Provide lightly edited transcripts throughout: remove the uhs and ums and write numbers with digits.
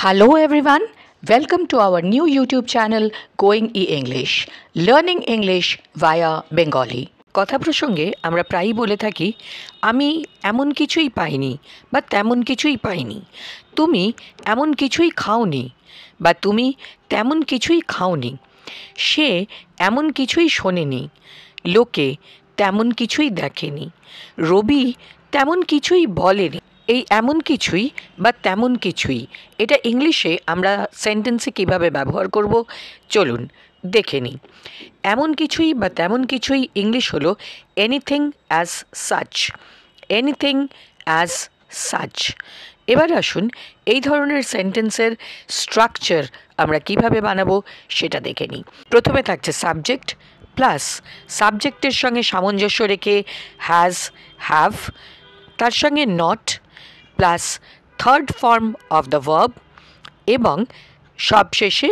Hello everyone, welcome to our new YouTube channel Going E-English, Learning English via Bengali. কথা প্রসঙ্গে আমরা প্রায়ই বলে থাকি আমি এমন কিছুই পাইনি বা তেমন কিছুই পাইনি, তুমি এমন কিছুই খাওনি বা তুমি তেমন কিছুই খাওনি, সে এমন কিছুই শোনেনি, লোকে তেমন কিছুই দেখেনি, রবি তেমন কিছুই বলেনি। এই এমন কিছুই বা তেমন কিছুই এটা ইংলিশে আমরা সেন্টেন্সে কীভাবে ব্যবহার করব চলুন দেখে নিই। এমন কিছুই বা তেমন কিছুই ইংলিশ হলো anything as such, anything as such. এবার আসুন এই ধরনের সেন্টেন্সের স্ট্রাকচার আমরা কিভাবে বানাবো সেটা দেখে নিই। প্রথমে থাকছে সাবজেক্ট প্লাস সাবজেক্টের সঙ্গে সামঞ্জস্য রেখে হ্যাজ, হ্যাভ, তার সঙ্গে not plus third form of the verb এবং সবশেষে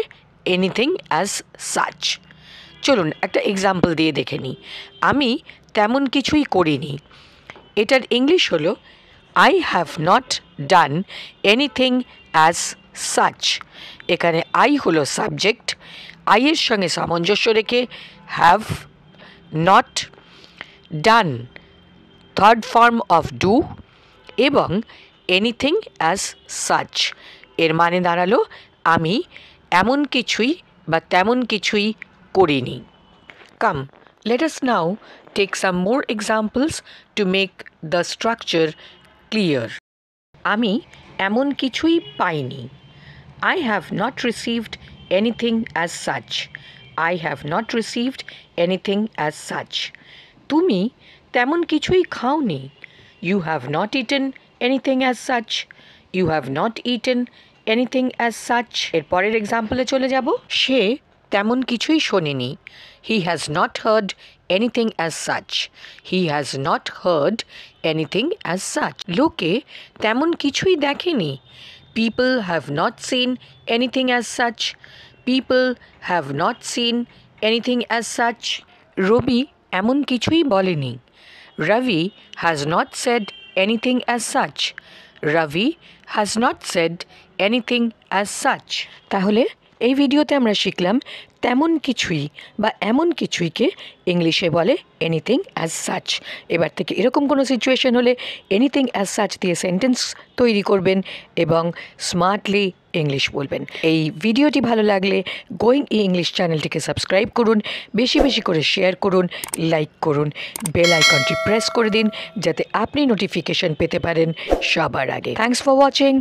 এনিথিং অ্যাজ সাচ। চলুন একটা এক্সাম্পল দিয়ে দেখে নিই। আমি তেমন কিছুই করিনি, এটার ইংলিশ হলো I have not done anything as such. এখানে আই হলো সাবজেক্ট, আইয়ের সঙ্গে সামঞ্জস্য রেখে have, not, done third form of do এবং এনিথিং অ্যাজ সাচ। এর মানে দাঁড়ালো আমি এমন কিছুই বা তেমন কিছুই করিনি। Come let us now take some more examples to make the structure clear. আমি এমন কিছুই পাইনি, I have not received anything as such. I have not received anything as such. তুমি তেমন কিছুই খাওনি, You have not eaten anything as such. You have not eaten anything as such. এর পরের এক্সাম্পলে চলে যাব। সে তেমন কিছুই শোনেনি, He has not heard anything as such. He has not heard anything as such. লোকে তেমন কিছুই দেখেনি, People have not seen anything as such. People have not seen anything as such. রবি এমন কিছুই বলেনি, Ravi has not said anything as such. Ravi has not said anything as such. তাহলে এই ভিডিওতে আমরা শিখলাম তেমন কিছুই বা এমন কিছুইকে ইংলিশে বলে এনিথিং অ্যাজ সাচ। এবার থেকে এরকম কোনো সিচুয়েশন হলে এনিথিং অ্যাজ সাচ দিয়ে সেন্টেন্স তৈরি করবেন এবং স্মার্টলি ইংলিশ বলবেন। এই ভিডিওটি ভালো লাগলে গোয়িং ই ইংলিশ চ্যানেলটিকে সাবস্ক্রাইব করুন, বেশি বেশি করে শেয়ার করুন, লাইক করুন, বেল আইকনটি প্রেস করে দিন যাতে আপনি নোটিফিকেশন পেতে পারেন সবার আগে। Thanks for watching.